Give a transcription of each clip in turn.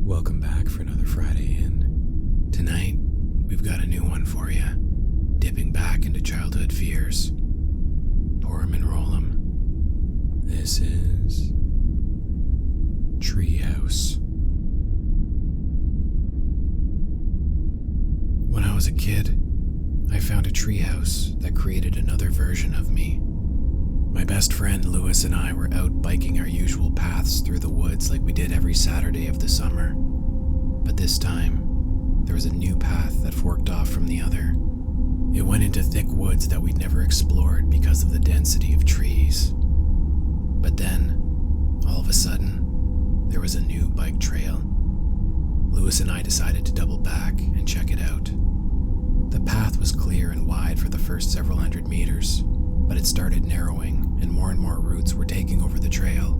Welcome back for another Friday in. Tonight, we've got a new one for you, dipping back into childhood fears. Pour 'em and roll 'em. This is Treehouse. When I was a kid, I found a treehouse that created another version of me. My best friend Lewis and I were out biking our usual paths through the woods like we did every Saturday of the summer. But this time, there was a new path that forked off from the other. It went into thick woods that we'd never explored because of the density of trees. But then, all of a sudden, there was a new bike trail. Lewis and I decided to double back and check it out. The path was clear and wide for the first several hundred meters, but it started narrowing and more routes were taking over the trail.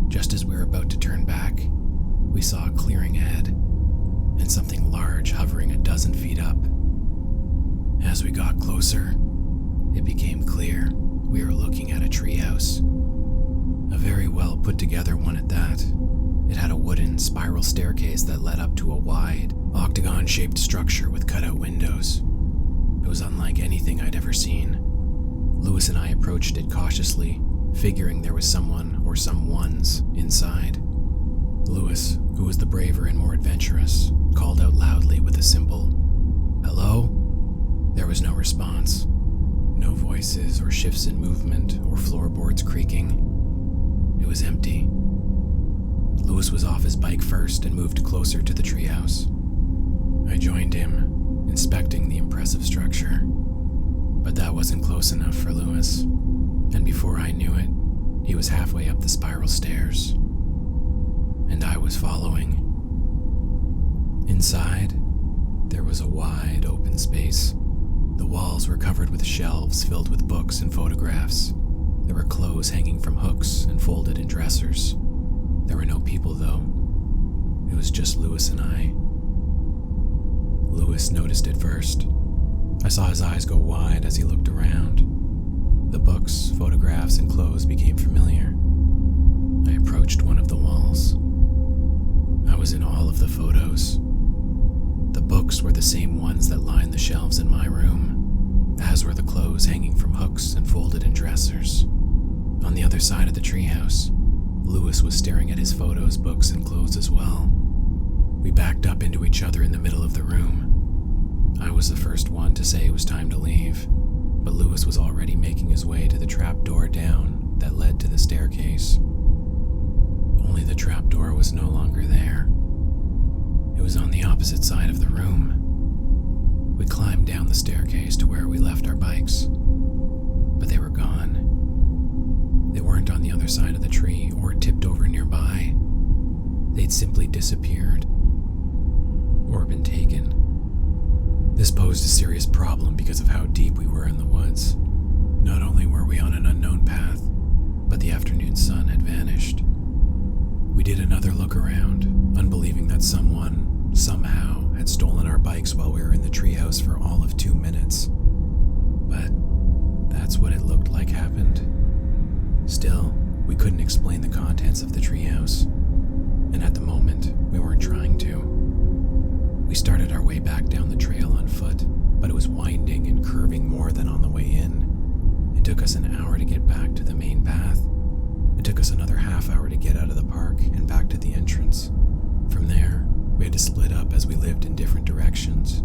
Just as we were about to turn back, we saw a clearing ahead and something large hovering a dozen feet up. As we got closer, it became clear we were looking at a treehouse. A very well put together one at that. It had a wooden spiral staircase that led up to a wide, octagon-shaped structure with cutout windows. It was unlike anything I'd ever seen. Lewis and I approached it cautiously, figuring there was someone or someones inside. Lewis, who was the braver and more adventurous, called out loudly with a simple, "Hello?" There was no response. No voices or shifts in movement or floorboards creaking. It was empty. Lewis was off his bike first and moved closer to the treehouse. I joined him, inspecting the impressive structure. But that wasn't close enough for Lewis, and before I knew it, he was halfway up the spiral stairs. And I was following. Inside, there was a wide open space. The walls were covered with shelves filled with books and photographs. There were clothes hanging from hooks and folded in dressers. There were no people, though. It was just Lewis and I. Lewis noticed it first. I saw his eyes go wide as he looked around. The books, photographs, and clothes became familiar. I approached one of the walls. I was in all of the photos. The books were the same ones that lined the shelves in my room, as were the clothes hanging from hooks and folded in dressers. On the other side of the treehouse, Lewis was staring at his photos, books, and clothes as well. We backed up into each other in the middle of the room. I was the first one to say it was time to leave, but Lewis was already making his way to the trap door down that led to the staircase. Only the trap door was no longer there. It was on the opposite side of the room. We climbed down the staircase to where we left our bikes, but they were gone. They weren't on the other side of the tree or tipped over nearby. They'd simply disappeared or been taken. This posed a serious problem because of how deep we were in the woods. Not only were we on an unknown path, but the afternoon sun had vanished. We did another look around, unbelieving that someone, somehow, had stolen our bikes while we were in the treehouse for all of 2 minutes. But that's what it looked like happened. Still, we couldn't explain the contents of the treehouse, and at the moment, we weren't trying to. We started our way back down the trail on foot, but it was winding and curving more than on the way in. It took us an hour to get back to the main path. It took us another half hour to get out of the park and back to the entrance. From there, we had to split up as we lived in different directions.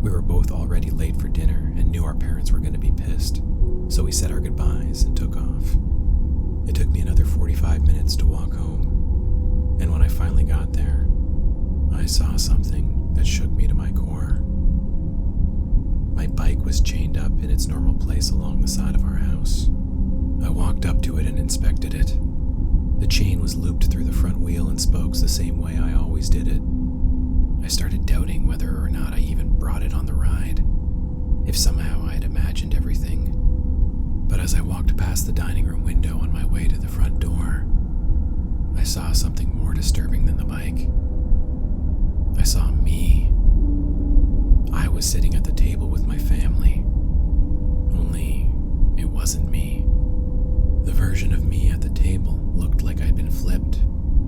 We were both already late for dinner and knew our parents were going to be pissed, so we said our goodbyes and took off. It took me another 45 minutes to walk home, and when I finally got there, I saw something that shook me to my core. My bike was chained up in its normal place along the side of our house. I walked up to it and inspected it. The chain was looped through the front wheel and spokes the same way I always did it. I started doubting whether or not I even brought it on the ride, if somehow I had imagined everything. But as I walked past the dining room window on my way to the front door, I saw something more disturbing than the bike. I saw me. I was sitting at the table with my family. Only, it wasn't me. The version of me at the table looked like I'd been flipped.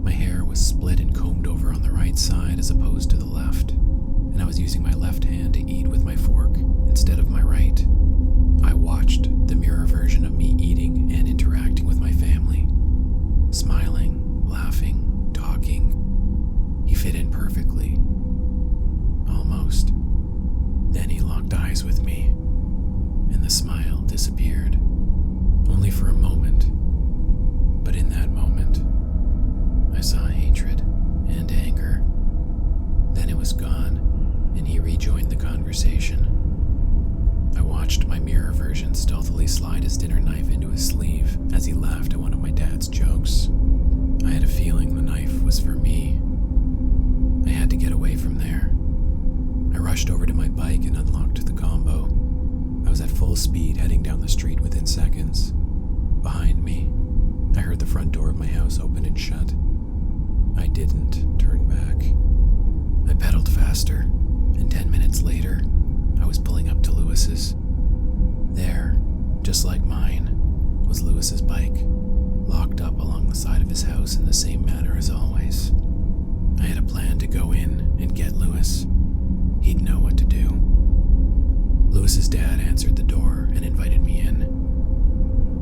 My hair was split and combed over on the right right side as opposed to the left, and I was using my left hand to eat with my fork instead of my right. I watched the mirror version of me eating and interacting with my family, smiling, laughing, talking. He fit in perfectly. Almost. Then he locked eyes with me, and the smile disappeared, only for a moment. But in that moment, I saw hatred and anger. Then it was gone, and he rejoined the conversation. I watched my mirror version stealthily slide his dinner knife into his sleeve as he laughed at one of my dad's jokes. I had a feeling the knife was for me. I had to get away from there. I rushed over to my bike and unlocked the combo. I was at full speed heading down the street within seconds. Behind me, I heard the front door of my house open and shut. I didn't turn back. I pedaled faster, and 10 minutes later, I was pulling up to Lewis's. There, just like mine, was Lewis's bike, locked up along the side of his house in the same manner as always. I had a plan to go in and get Lewis. He'd know what to do. Lewis's dad answered the door and invited me in.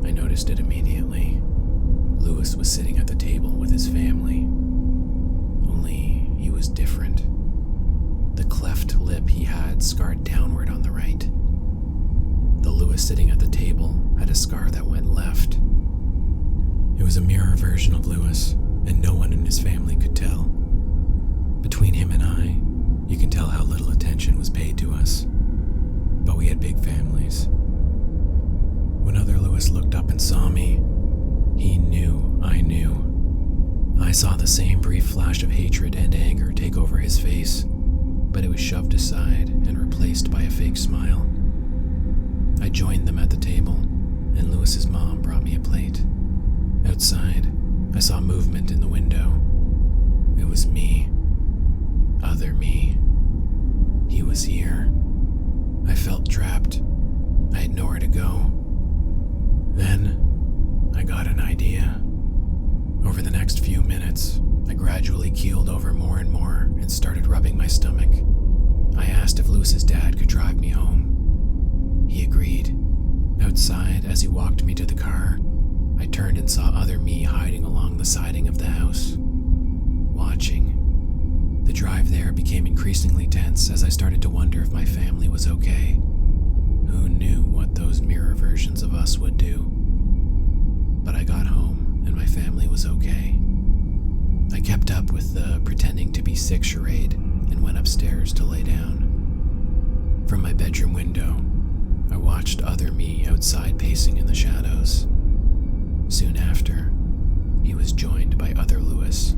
I noticed it immediately. Lewis was sitting at the table with his family. Only he was different. The cleft lip he had scarred downward on the right. The Lewis sitting at the table had a scar that went left. It was a mirror version of Lewis, and no one in his family could tell. Between him and I, you can tell how little attention was paid to us. But we had big families. When other Lewis looked up and saw me, he knew I knew. I saw the same brief flash of hatred and anger take over his face, but it was shoved aside and replaced by a fake smile. I joined them at the table, and Lewis's mom brought me a plate. Outside, I saw movement in the window. It was me. Other me. He was here. I felt trapped. I had nowhere to go. Then, I got an idea. Over the next few minutes, I gradually keeled over more and more and started rubbing my stomach. I asked if Lewis's dad could drive me home. He agreed. Outside, as he walked me to the car, I turned and saw other me hiding along the siding of the house, watching. The drive there became increasingly tense as I started to wonder if my family was okay. Who knew what those mirror versions of us would do? But I got home, and my family was okay. I kept up with the pretending to be sick charade and went upstairs to lay down. From my bedroom window, I watched other me outside pacing in the shadows. Soon after, he was joined by other Lewis.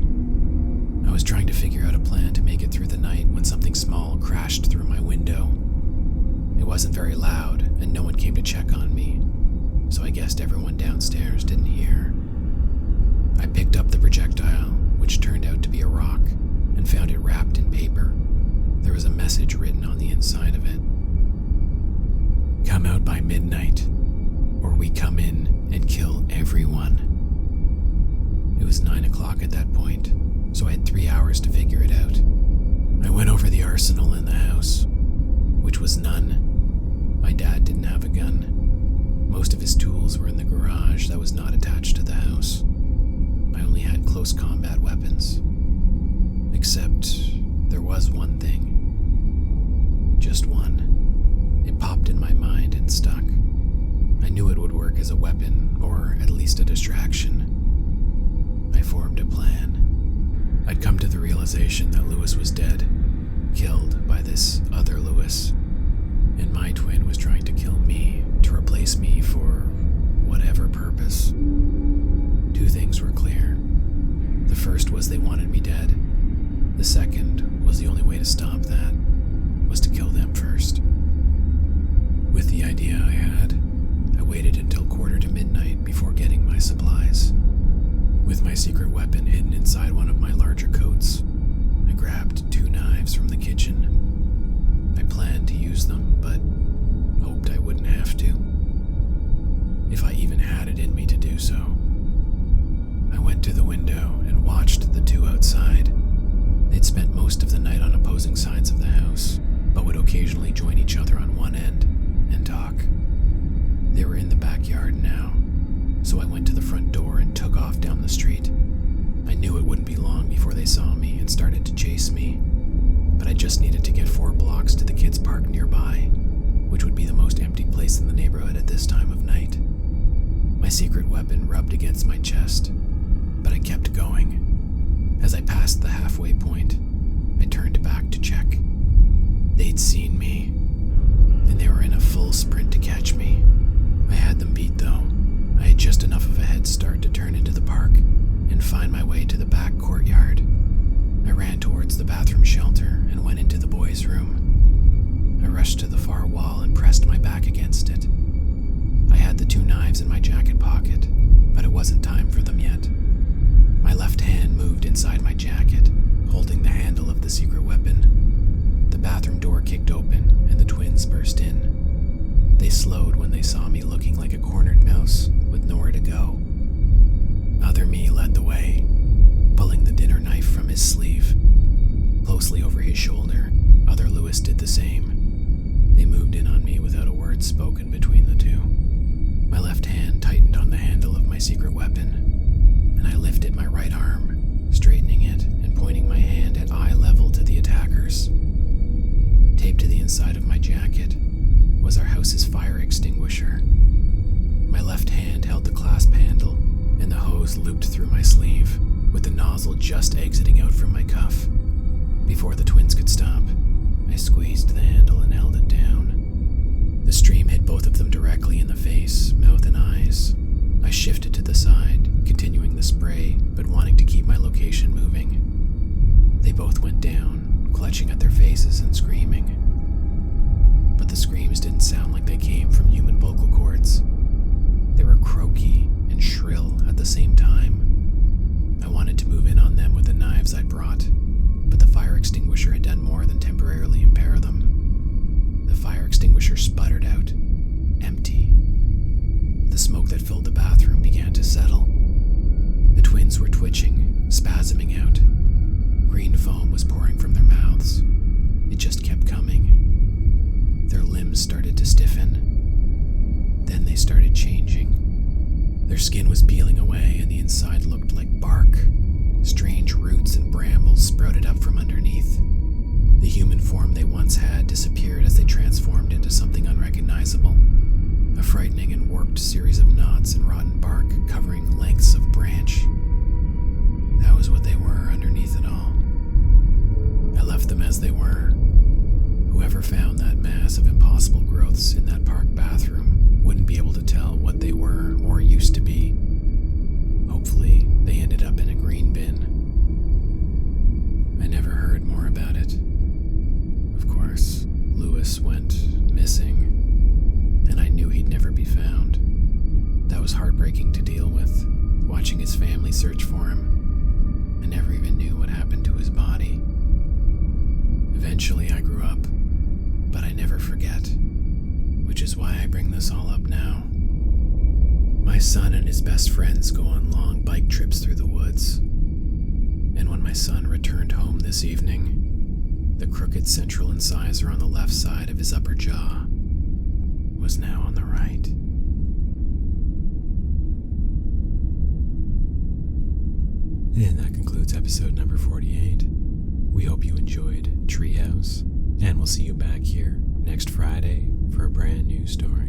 I was trying to figure out a plan to make it through the night when something small crashed through my window. It wasn't very loud, and no one came to check on me, so I guessed everyone downstairs didn't hear. I picked up the projectile, which turned out to be a rock, and found it wrapped in paper. There was a message written on the inside of it. "Come out by midnight, or we come in and kill everyone." It was 9 o'clock at that point, so I had 3 hours to figure it out. I went over the arsenal in the house, which was none. My dad didn't have a gun. Most of his tools were in the garage that was not attached to the house. I only had close combat weapons. Except there was one thing. Just one. It popped in my mind and stuck. I knew it would work as a weapon, or at least a distraction. I formed a plan. I'd come to the realization that Lewis was dead, killed by this other Lewis, and my twin was trying to kill me to replace me for whatever purpose. Two things were clear. The first was they wanted me dead. The second was the only way to stop that was to kill them first. With the idea I had, I waited until 1:45 before getting my supplies. With my secret weapon hidden inside one of my larger coats, I grabbed 2 knives from the kitchen. I planned to use them, but hoped I wouldn't have to, if I even had it in me to do so. I went to the window and watched the two outside. They'd spent opposing sides of the house, but would occasionally join each other on one end and talk. They were in the backyard now, so I went to the front door and took off down the street. I knew it wouldn't be long before they saw me and started to chase me, but I just needed to get 4 blocks to the kids' park nearby, which would be the most empty place in the neighborhood at this time of night. My secret weapon rubbed against my chest, but I kept going. As I passed the halfway point, I turned back to check. They'd seen me, and they were in a full sprint to catch me. I had them beat though. I had just enough of a head start to turn into the park and find my way to the back courtyard. I ran towards the bathroom shelter and went into the boys' room. I rushed to the far wall and pressed my back against it. I had the 2 knives in my jacket pocket, but it wasn't time for them yet. My left hand moved inside my jacket, holding the handle of the secret weapon. The bathroom door kicked open and the twins burst in. They slowed when they saw me looking like a cornered mouse with nowhere to go. Other me led the way, pulling the dinner knife from his sleeve. Closely over his shoulder, Other Lewis did the same. They moved in on me without a word spoken between the two. My left hand tightened on the handle of my secret weapon, and I lifted my right arm, straightening it and pointing my hand at eye level to the attackers. Taped to the inside of my jacket was our house's fire extinguisher. My left hand held the clasp handle, and the hose looped through my sleeve, with the nozzle just exiting out from my cuff. Before the twins could stop, I squeezed the handle and held it down. The stream hit both of them directly in the face, mouth, and eyes. I shifted to the side, continuing the spray, but wanting to keep my location moving. They both went down, clutching at their faces and screaming. But the screams didn't sound like they came from human vocal cords. They were croaky and shrill at the same time. I wanted to move in on them with the knives I brought, but the fire extinguisher had done more than temporarily impair them. The fire extinguisher sputtered out, empty. The smoke that filled the bathroom began to settle. The twins were twitching, spasming out. Green foam was pouring from their mouths. It just kept coming. Their limbs started to stiffen. Then they started changing. Their skin was peeling away and the inside looked like bark. Strange roots and brambles sprouted up from underneath. The human form they once had disappeared as they transformed into something unrecognizable. A frightening and warped series of knots and rotten bark covering lengths of branch. That was what they were underneath it all. I left them as they were. Whoever found that mass of impossible growths in that park bathroom wouldn't be able to tell what they were or used to be. Hopefully, they ended up in a green bin. I never heard more about it. Of course, Lewis went missing, and I knew he'd never be found. That was heartbreaking to deal with, watching his family search for him. I never even knew what happened to his body. Eventually, I grew up, but I never forget, which is why I bring this all up now. My son and his best friends go on long bike trips through the woods, and when my son returned home this evening, the crooked central incisor on the left side of his upper jaw was now on the right. And that concludes episode number 48. We hope you enjoyed Treehouse, and we'll see you back here next Friday for a brand new story.